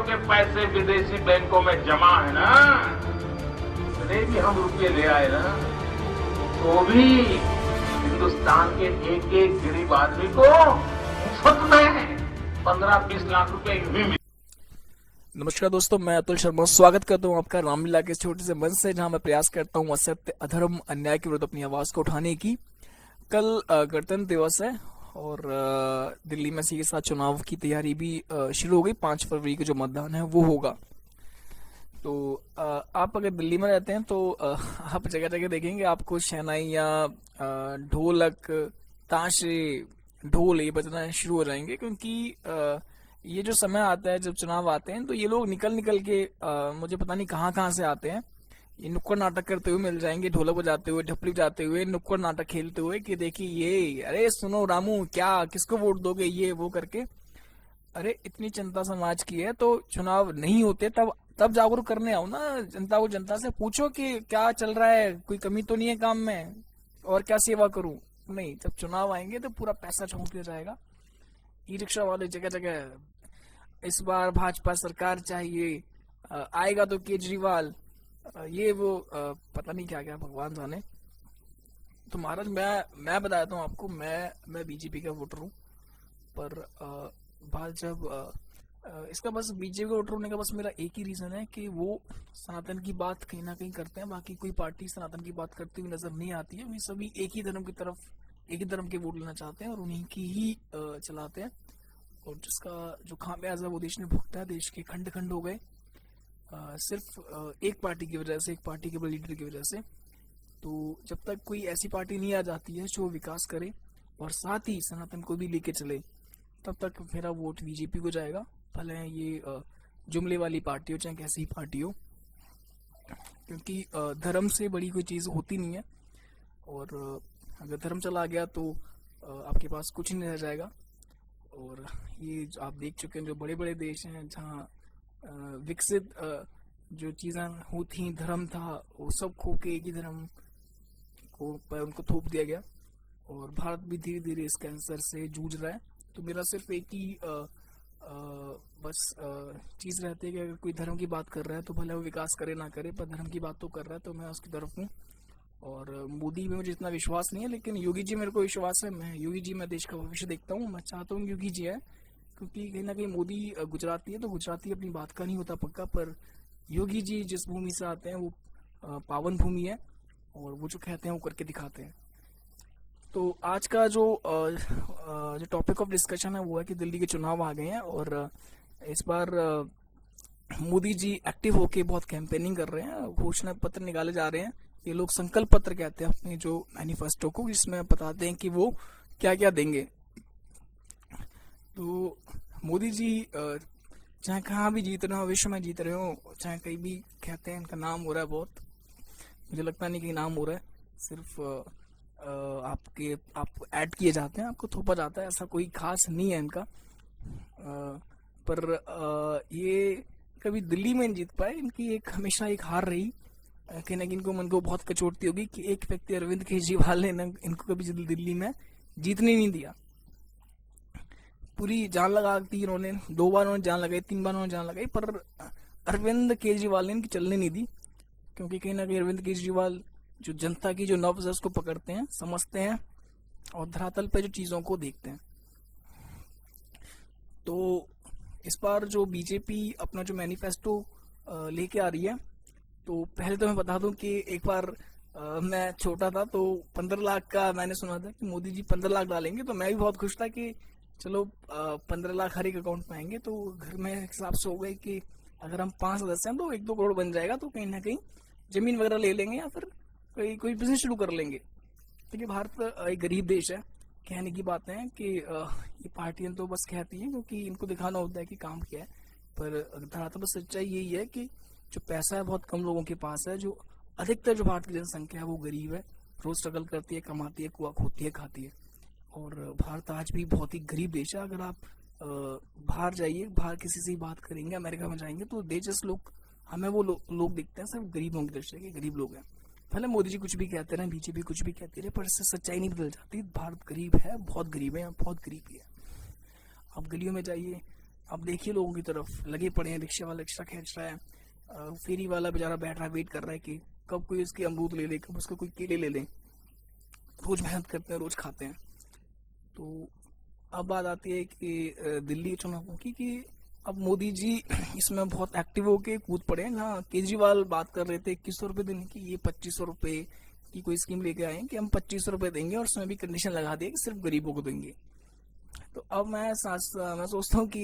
के पैसे विदेशी बैंकों में जमा है ना, इतने भी हम रुपये ले आए ना, तो भी हिंदुस्तान के एक एक गरीब आदमी को मुफ्त में 15-20 लाख रुपए यूं ही मिले। नमस्कार दोस्तों, मैं अतुल शर्मा स्वागत करता हूं आपका रामलीला के छोटे से मंच से, जहां मैं प्रयास करता हूं असत्य, अधर्म, अन्याय के विरुद्ध अपनी आवाज को उठाने की। कल गणतंत्र दिवस है और दिल्ली में इसी के साथ चुनाव की तैयारी भी शुरू हो गई। 5 फरवरी को जो मतदान है वो होगा। तो आप अगर दिल्ली में रहते हैं तो आप जगह जगह देखेंगे आपको शहनाइयाँ, ढोलक, ताशे, ढोल ये बजना शुरू हो जाएंगे, क्योंकि ये जो समय आता है जब चुनाव आते हैं तो ये लोग निकल निकल के मुझे पता नहीं कहाँ से आते हैं। ये नुक्कड़ नाटक करते हुए मिल जाएंगे, ढोलक बजाते हुए, ढपली बजाते हुए, नुक्कड़ नाटक खेलते हुए कि देखिए ये, अरे सुनो रामू, क्या किसको वोट दोगे, ये वो करके। अरे इतनी जनता समाज की है तो चुनाव नहीं होते तब जागरूक करने आओ ना जनता को। जनता से पूछो कि क्या चल रहा है, कोई कमी तो नहीं है काम में, और क्या सेवा करूं। नहीं, जब चुनाव आएंगे तो पूरा पैसा झोंक दिया जाएगा। ई रिक्शा वाले जगह जगह इस बार भाजपा सरकार चाहिए, आएगा तो केजरीवाल, ये वो पता नहीं क्या क्या, भगवान जाने। तो महाराज मैं बताता हूँ आपको, मैं बीजेपी का वोटर हूँ, पर बात जब इसका बस बीजेपी का वोटर होने का बस मेरा एक ही रीजन है कि वो सनातन की बात कहीं ना कहीं करते हैं। बाकी कोई पार्टी सनातन की बात करती हुई नजर नहीं आती है। वे सभी एक ही धर्म की तरफ, एक ही धर्म के वोट लेना चाहते हैं और उन्हीं की ही चलाते हैं, और जिसका जो खामियाजा वो देश ने भुगता है। देश के खंड खंड हो गए सिर्फ एक पार्टी की वजह से, एक पार्टी के लीडर की वजह से। तो जब तक कोई ऐसी पार्टी नहीं आ जाती है जो विकास करे और साथ ही सनातन को भी लेके चले, तब तक मेरा वोट बीजेपी को जाएगा। भले ये जुमले वाली पार्टी हो चाहे कैसी पार्टी हो, क्योंकि धर्म से बड़ी कोई चीज होती नहीं है। और अगर धर्म चला गया तो आपके पास कुछ नहीं रह जाएगा। और ये आप देख चुके हैं जो बड़े बड़े देश हैं जहाँ विकसित जो चीजें होती, धर्म था, वो सब खो के एक ही धर्म को पर उनको थोप दिया गया। और भारत भी धीरे धीरे इस कैंसर से जूझ रहा है। तो मेरा सिर्फ एक ही बस चीज रहती है कि अगर कोई धर्म की बात कर रहा है तो भले वो विकास करे ना करे, पर धर्म की बात तो कर रहा है तो मैं उसकी तरफ हूँ। और मोदी में मुझे इतना विश्वास नहीं है, लेकिन योगी जी मेरे को विश्वास है। मैं योगी जी में देश का भविष्य देखता हूँ। मैं चाहता हूँ योगी जी है, क्योंकि कहीं ना कहीं मोदी गुजराती है तो गुजराती अपनी बात का नहीं होता पक्का, पर योगी जी जिस भूमि से आते हैं वो पावन भूमि है, और वो जो कहते हैं वो करके दिखाते हैं। तो आज का जो टॉपिक ऑफ डिस्कशन है वो है कि दिल्ली के चुनाव आ गए हैं और इस बार मोदी जी एक्टिव होके बहुत कैंपेनिंग कर रहे हैं, घोषणा पत्र निकाले जा रहे हैं। ये लोग संकल्प पत्र कहते हैं अपने जो मैनिफेस्टो को, जिसमें बताते हैं कि वो क्या क्या देंगे। तो मोदी जी चाहे कहाँ भी जीत रहे हो, विश्व में जीत रहे हो, चाहे कहीं भी, कहते हैं इनका नाम हो रहा है बहुत। मुझे लगता नहीं कि नाम हो रहा है, सिर्फ आप ऐड किए जाते हैं, आपको थोपा जाता है, ऐसा कोई खास नहीं है इनका। पर ये कभी दिल्ली में नहीं जीत पाए। इनकी एक हमेशा एक हार रही, कहीं ना कहीं इनको मन को बहुत कचोटती होगी कि एक व्यक्ति अरविंद केजरीवाल ने इनको कभी दिल्ली में जीतने नहीं दिया। पूरी जान लगा दी इन्होंने, 2 बार उन्होंने जान लगाई, 3 बार उन्होंने जान लगाई, पर अरविंद केजरीवाल ने इनकी चलने नहीं दी। क्योंकि कहीं ना कहीं अरविंद केजरीवाल जो जनता की जो नब्ज है उसको पकड़ते हैं, समझते हैं और धरातल पे जो चीजों को देखते हैं। तो इस बार जो बीजेपी अपना जो मैनिफेस्टो लेके आ रही है, तो पहले तो मैं बता दूं कि एक बार मैं छोटा था तो 15 लाख का मैंने सुना था कि मोदी जी 15 लाख डालेंगे, तो मैं भी बहुत खुश था कि चलो 15 लाख हर एक अकाउंट में आएंगे। तो घर में हिसाब से हो गए कि अगर हम 5 सदस्य हैं तो 1-2 करोड़ बन जाएगा, तो कहीं ना कहीं जमीन वगैरह ले लेंगे या फिर कोई बिजनेस शुरू कर लेंगे। क्योंकि भारत एक गरीब देश है। कहने की बात है कि ये पार्टियां तो बस कहती हैं क्योंकि इनको दिखाना होता है कि काम क्या है, पर धरातल पर सच्चाई यही है कि जो पैसा है बहुत कम लोगों के पास है। जो अधिकतर जो भारत की जनसंख्या है वो गरीब है, रोज स्ट्रगल करती है, कमाती है, कुआ खोती है, खाती है। और भारत आज भी बहुत ही गरीब देश है। अगर आप बाहर जाइए, बाहर किसी से बात करेंगे, अमेरिका में जाएंगे तो दे जस्ट लोग, हमें वो लोग दिखते हैं सिर्फ गरीबों की दृष्टि के, गरीब लोग हैं। भले मोदी जी कुछ भी कहते रहे, बीजेपी कुछ भी कहती रहे, पर इससे सच्चाई नहीं बदल जाती। भारत गरीब है, बहुत गरीब है, बहुत गरीबी है। आप गलियों में जाइए, अब देखिए लोगों की तरफ लगे पड़े हैं, रिक्शे वाला रिक्शा खींच रहा है, फेरी वाला बेचारा बैठ रहा है, वेट कर रहा है कि कब कोई इसके अमरूद ले ले, कब उसका कोई केले ले ले। रोज मेहनत करते हैं, रोज खाते हैं। तो अब बात आती है कि दिल्ली चुनावों की, कि अब मोदी जी इसमें बहुत एक्टिव होके कूद पड़े हैं। जहाँ केजरीवाल बात कर रहे थे 2100 रुपये देने की, ये 2500 रुपये की कोई स्कीम लेके आए हैं कि हम 2500 रुपये देंगे और उसमें भी कंडीशन लगा दिए कि सिर्फ गरीबों को देंगे। तो अब मैं सोचता हूँ कि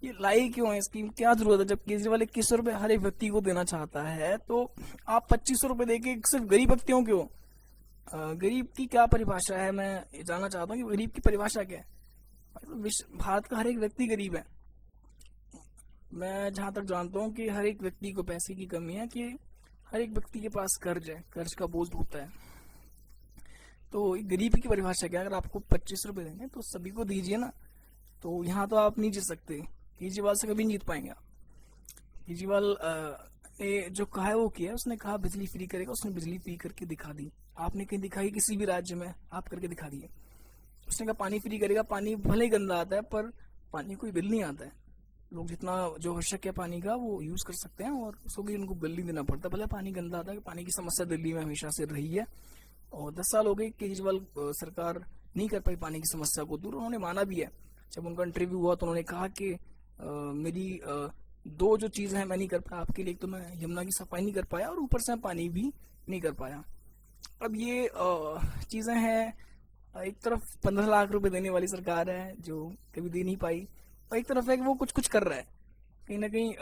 ये लाई क्यों है स्कीम, क्या जरूरत है? जब केजरीवाल 2100 रुपये हर एक व्यक्ति को देना चाहता है तो आप 2500 रुपये देके सिर्फ गरीब व्यक्तियों क्यों? गरीब की क्या परिभाषा है? मैं ये जानना चाहता हूँ कि गरीब की परिभाषा क्या है। भारत का हर एक व्यक्ति गरीब है। मैं जहां तक जानता हूँ कि हर एक व्यक्ति को पैसे की कमी है, कि हर एक व्यक्ति के पास कर्ज है, कर्ज का बोझ होता है। तो गरीबी की परिभाषा क्या है? अगर आपको 25 रुपये देंगे तो सभी को दीजिए ना। तो यहाँ तो आप नहीं जीत सकते, केजरीवाल से कभी नहीं जीत पाएंगे आप। केजरीवाल ने जो कहा है वो किया, उसने कहा बिजली फ्री करेगा, उसने बिजली फ्री करके दिखा दी। आपने कहीं दिखाई किसी भी राज्य में? आप करके दिखा दिए। उसने कहा पानी फ्री करेगा, पानी भले ही गंदा आता है पर पानी कोई बिल नहीं आता है। लोग जितना जो आवश्यक है पानी का वो यूज कर सकते हैं और उसको भी उनको बिल नहीं देना पड़ता। भले पानी गंदा आता है, पानी की समस्या दिल्ली में हमेशा से रही है और 10 साल हो गए केजरीवाल सरकार नहीं कर पाई पानी की समस्या को दूर। उन्होंने माना भी है, जब उनका इंटरव्यू हुआ तो उन्होंने कहा कि मेरी दो जो चीजें हैं मैं नहीं कर पाया आपके लिए, तो मैं यमुना की सफाई नहीं कर पाया और ऊपर से पानी भी नहीं कर पाया। अब ये चीजें हैं, एक तरफ 15 लाख रुपए देने वाली सरकार है जो कभी दे नहीं पाई, और एक तरफ है कि वो कुछ कुछ कर रहा है। कहीं ना कहीं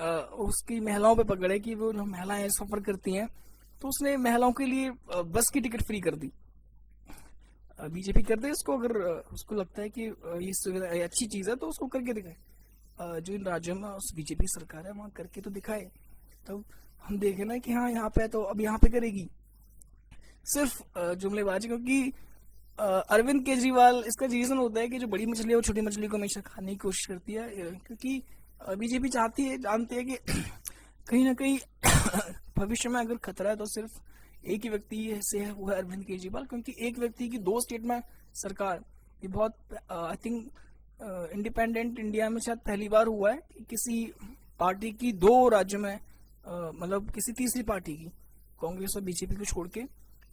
उसकी महिलाओं पे पकड़ है कि वो महिलाएं सफर करती हैं, तो उसने महिलाओं के लिए बस की टिकट फ्री कर दी। बीजेपी कर दे इसको, अगर उसको लगता है कि ये सुविधा अच्छी चीज है तो उसको करके दिखाए। जो इन राज्यों में उस बीजेपी सरकार है वहां करके तो दिखाए, तो हम देखें ना कि हाँ यहाँ पे तो अब यहाँ पे करेगी। सिर्फ जुमलेबाजी, क्योंकि अरविंद केजरीवाल, इसका रीजन होता है कि जो बड़ी मछली है वो छोटी मछली को हमेशा खाने की कोशिश करती है, क्योंकि बीजेपी चाहती है, जानती है कि कहीं ना कहीं भविष्य में अगर खतरा है तो सिर्फ एक ही व्यक्ति से है, वो है अरविंद केजरीवाल। क्योंकि एक व्यक्ति की 2 स्टेट में सरकार, ये बहुत आई थिंक इंडिपेंडेंट इंडिया में शायद पहली बार हुआ है कि किसी पार्टी की 2 राज्यों में, मतलब किसी तीसरी पार्टी की, कांग्रेस और बीजेपी को छोड़ के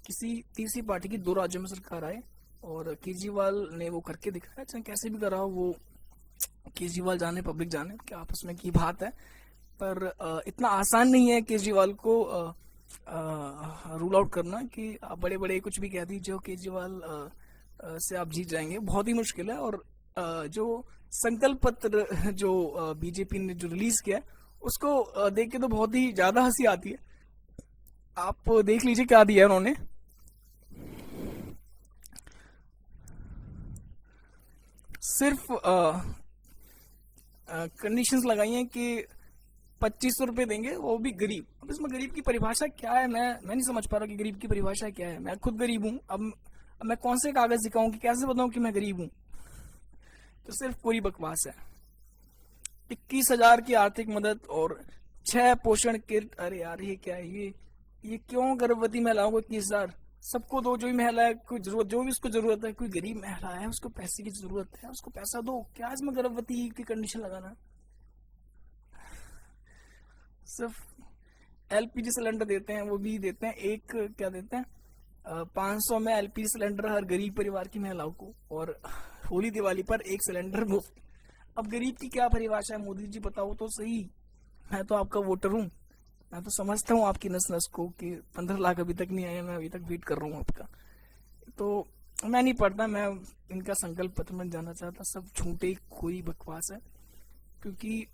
किसी तीसरी पार्टी की 2 राज्यों में सरकार आए, और केजरीवाल ने वो करके दिखाया। चाहे कैसे भी करा हो, वो केजरीवाल जाने, पब्लिक जाने, क्या आपस में की बात है। पर इतना आसान नहीं है केजरीवाल को रूल आउट करना कि आप बड़े बड़े कुछ भी कह दीजिए केजरीवाल से आप जीत जाएंगे, बहुत ही मुश्किल है। और जो संकल्प पत्र जो बीजेपी ने जो रिलीज किया उसको देख के तो बहुत ही ज्यादा हंसी आती है। आप देख लीजिए क्या दिया है उन्होंने। सिर्फ कंडीशंस लगाई हैं कि 2500 रुपये देंगे, वो भी गरीब। अब इसमें गरीब की परिभाषा क्या है? मैं नहीं समझ पा रहा कि गरीब की परिभाषा क्या है। मैं खुद गरीब हूँ। अब मैं कौन से कागज दिखाऊं कि कैसे बताऊं कि मैं गरीब हूँ? तो सिर्फ पूरी बकवास है। 21,000 की आर्थिक मदद और 6 पोषण किट। अरे यार ये क्या है? ये क्यों गर्भवती महिलाओं को 21,000? सबको दो, जो भी महिला है, कोई जरूरत, जो भी उसको जरूरत है, कोई गरीब महिला है उसको पैसे की जरूरत है, उसको पैसा दो। क्या इसमें गर्भवती की कंडीशन लगाना? सिर्फ एलपीजी सिलेंडर देते हैं, वो भी देते हैं एक, क्या देते हैं, 500 में एलपीजी सिलेंडर हर गरीब परिवार की महिलाओं को, और होली दिवाली पर 1 सिलेंडर मुफ्त। अब गरीब की क्या परिभाषा है? मोदी जी बताओ तो सही। मैं तो आपका वोटर हूँ, मैं तो समझता हूँ आपकी नस को कि 15 लाख अभी तक नहीं आया, मैं अभी तक वेट कर रहा हूँ आपका। तो मैं नहीं पढ़ता, मैं इनका संकल्प पत्र में जाना चाहता। सब झूठे, कोई बकवास है। क्योंकि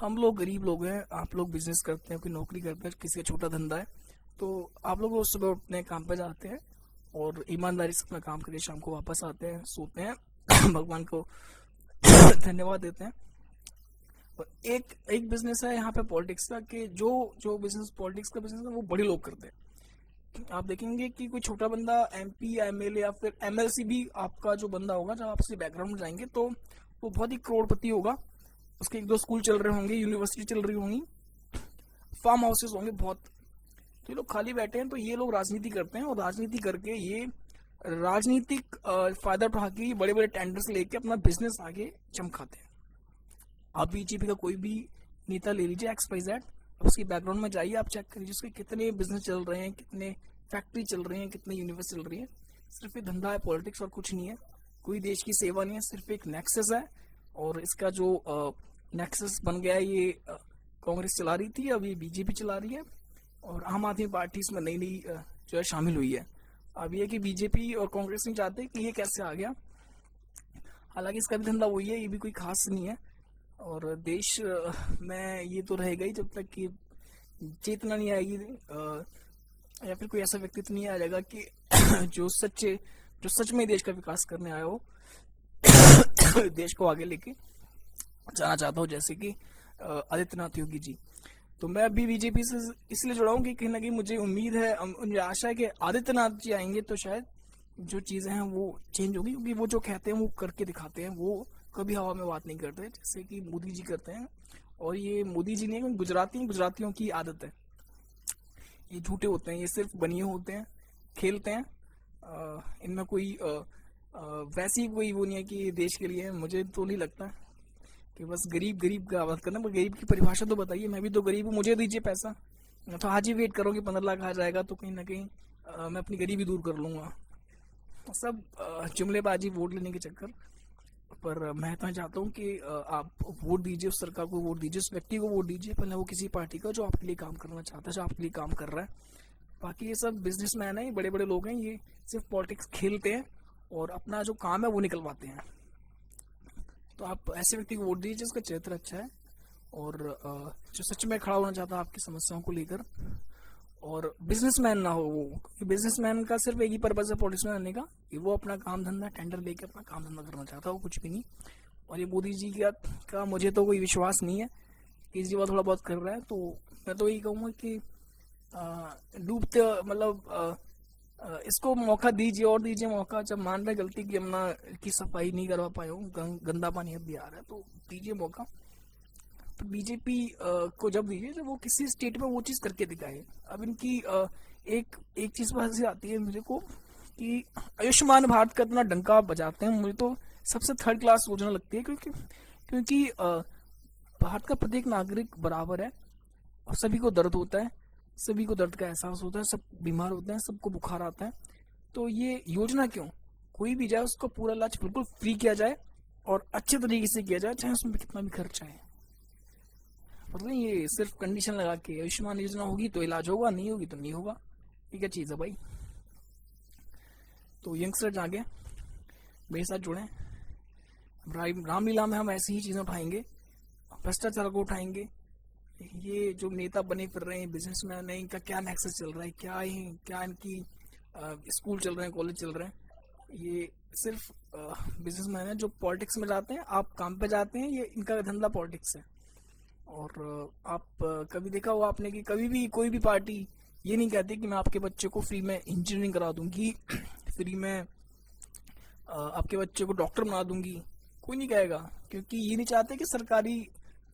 हम लोग गरीब लोग हैं, आप लोग बिजनेस करते हैं, कोई नौकरी करते हैं, किसी का छोटा धंधा है, तो आप लोग सुबह उठने काम पे जाते हैं और ईमानदारी से अपना काम करके शाम को वापस आते हैं, सोते हैं, भगवान को धन्यवाद देते हैं। और एक बिजनेस है यहाँ पे पॉलिटिक्स का, कि जो बिजनेस पॉलिटिक्स का बिजनेस है वो बड़े लोग करते हैं। आप देखेंगे कि कोई छोटा बंदा एमपी या एमएलए या फिर एमएलसी भी आपका जो बंदा होगा, जब आप उसके बैकग्राउंड में जाएंगे तो वो बहुत ही करोड़पति होगा। उसके 1-2 स्कूल चल रहे होंगे, यूनिवर्सिटी चल रही होंगी, फार्म हाउसेस होंगे बहुत। तो ये लोग खाली बैठे हैं, तो ये लोग राजनीति करते हैं, और राजनीति करके ये राजनीतिक फायदा उठा के बड़े बड़े टेंडर्स लेके अपना बिजनेस आगे चमकाते हैं। आप बीजेपी का कोई भी नेता ले लीजिए XYZ, उसकी बैकग्राउंड में जाइए, आप चेक करिए उसके कितने बिजनेस चल रहे हैं, कितने फैक्ट्री चल रही है, कितनी यूनिवर्सिटी चल रही है। सिर्फ ये धंधा है पॉलिटिक्स और कुछ नहीं है, कोई देश की सेवा नहीं है, सिर्फ एक नेक्सस है। और इसका जो नेक्सस बन गया है ये कांग्रेस चला रही थी, अब ये बीजेपी चला रही है और आम आदमी पार्टी इसमें नई नई जो है शामिल हुई है। अब ये कि बीजेपी और कांग्रेस नहीं चाहते कि ये कैसे आ गया, हालांकि इसका भी धंधा वही है, ये भी कोई खास नहीं है। और देश में ये तो रहेगा ही जब तक कि चेतना नहीं आएगी या फिर कोई ऐसा व्यक्तित्व नहीं आ जाएगा कि जो सच में देश का विकास करने आया हो, देश को आगे लेके जाना चाहता हूँ, जैसे कि आदित्यनाथ योगी जी। तो मैं अभी बीजेपी से इसलिए जुड़ा हूँ कि कहीं ना कहीं मुझे उम्मीद है, मुझे आशा है कि आदित्यनाथ जी आएंगे तो शायद जो चीजें हैं वो चेंज होगी, क्योंकि वो जो कहते हैं वो करके दिखाते हैं, वो कभी हवा में बात नहीं करते जैसे कि मोदी जी करते हैं। और ये मोदी जी नहीं, गुजरातियों की आदत है, ये झूठे होते हैं, ये सिर्फ बनिए होते हैं, खेलते हैं। इनमें कोई वैसी कोई वो नहीं है कि देश के लिए। मुझे तो नहीं लगता कि बस गरीब का बात करना, पर गरीब की परिभाषा तो बताइए, मैं भी तो गरीब हूँ, मुझे दीजिए पैसा। मैं तो आज ही वेट करूँ कि 15 लाख आ जाएगा तो कहीं ना कहीं मैं अपनी गरीबी दूर कर लूंगा। सब जुमलेबाजी, वोट लेने के चक्कर। पर मैं तो चाहता हूँ कि आप वोट दीजिए, उस सरकार को वोट दीजिए, उस व्यक्ति को वोट दीजिए, पहले वो किसी पार्टी का जो आपके लिए काम करना चाहता है, जो आपके लिए काम कर रहा है। बाकी ये सब बिजनेसमैन है, बड़े बड़े लोग हैं, ये सिर्फ पॉलिटिक्स खेलते हैं और अपना जो काम है वो निकलवाते हैं। तो आप ऐसे व्यक्ति को वोट दीजिए जिसका चरित्र अच्छा है और जो सच में खड़ा होना चाहता है आपकी समस्याओं को लेकर, और बिजनेसमैन ना हो वो, क्योंकि बिजनेसमैन का सिर्फ एक ही पर्पज है पॉलिटिक्स में आने का, कि वो अपना काम धंधा टेंडर लेके अपना काम धंधा करना चाहता है, वो कुछ भी नहीं। और ये मोदी जी का मुझे तो कोई विश्वास नहीं है, केजरीवाल थोड़ा बहुत कर रहा है, तो मैं तो यही कहूँगा कि डूबते मतलब इसको मौका दीजिए और दीजिए मौका। जब मान रहे गलती की, यमुना की सफाई नहीं करवा पाए हूँ, गंदा पानी अब भी आ रहा है, तो दीजिए मौका। तो बीजेपी को जब दीजिए जब वो किसी स्टेट में वो चीज करके दिखाए। अब इनकी एक चीज बात से आती है मुझे को कि आयुष्मान भारत का इतना डंका बजाते हैं, मुझे तो सबसे थर्ड क्लास योजना लगती है, क्योंकि भारत का प्रत्येक नागरिक बराबर है और सभी को दर्द होता है, सभी को दर्द का एहसास होता है, सब बीमार होते हैं, सबको बुखार आता है। तो ये योजना क्यों, कोई भी जाए उसको पूरा इलाज बिल्कुल फ्री किया जाए और अच्छे तरीके से किया जाए, चाहे उसमें कितना भी खर्चा है। पता नहीं, ये सिर्फ कंडीशन लगा के आयुष्मान योजना होगी तो इलाज होगा, नहीं होगी तो नहीं होगा, ये क्या चीज है भाई। तो यंगस्टर जागे, मेरे साथ जुड़े, रामलीला में हम ऐसी ही चीजें उठाएंगे, भ्रष्टाचार को उठाएंगे, ये जो नेता बने फिर रहे हैं, बिजनेसमैन है, इनका क्या नेक्सस चल रहा है, क्या इनकी स्कूल चल रहे हैं, कॉलेज चल रहे हैं। ये सिर्फ बिजनेसमैन है जो पॉलिटिक्स में जाते हैं, आप काम पे जाते हैं, ये इनका धंधा पॉलिटिक्स है। और आप कभी देखा होगा आपने कि कभी भी कोई भी पार्टी ये नहीं कहती कि मैं आपके बच्चे को फ्री में इंजीनियरिंग करा दूंगी, फ्री में आपके बच्चे को डॉक्टर बना दूंगी, कोई नहीं कहेगा, क्योंकि ये नहीं चाहते कि सरकारी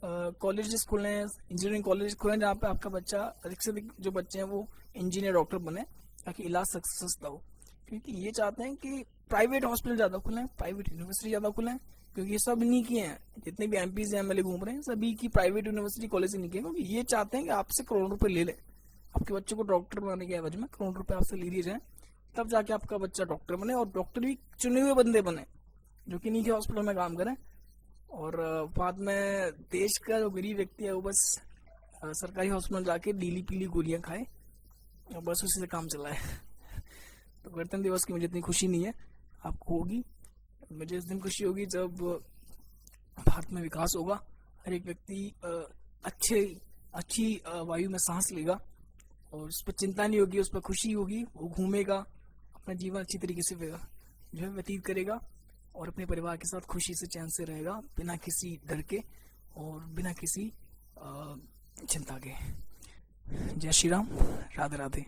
कॉलेजेस खुले, इंजीनियरिंग कॉलेज खुले जहाँ पे आपका बच्चा, अधिक से अधिक जो बच्चे हैं वो इंजीनियर डॉक्टर बने, ताकि इलाज सस्ता हो। क्योंकि ये चाहते हैं कि प्राइवेट हॉस्पिटल ज्यादा खुले, प्राइवेट यूनिवर्सिटी ज्यादा खुले, क्योंकि ये सब नहीं किए हैं, जितने भी एमपीज एमएलए घूम रहे हैं सभी की प्राइवेट यूनिवर्सिटी कॉलेज से नहीं किए, क्योंकि ये चाहते हैं कि आपसे करोड़ों रुपए ले लें, आपके बच्चे को डॉक्टर बनाने के एवज में करोड़ रुपए आपसे ले लिए जाए, तब जाके आपका बच्चा डॉक्टर बने, और डॉक्टर भी चुने हुए बंदे बने जो कि नहीं के हॉस्पिटल में काम करें। और बाद में देश का जो गरीब व्यक्ति है वो बस सरकारी हॉस्पिटल जाके नीली पीली गोलियां खाए और बस उसी से काम चलाए। तो गणतंत्र दिवस की मुझे इतनी खुशी नहीं है, आपको होगी। मुझे इस दिन खुशी होगी जब भारत में विकास होगा, हर एक व्यक्ति अच्छी वायु में सांस लेगा और उस पर चिंता नहीं होगी, उस पर खुशी होगी, वो घूमेगा, अपना जीवन अच्छी तरीके से जो है व्यतीत करेगा और अपने परिवार के साथ खुशी से चैन से रहेगा, बिना किसी डर के और बिना किसी चिंता के। जय श्री राम, राधे राधे।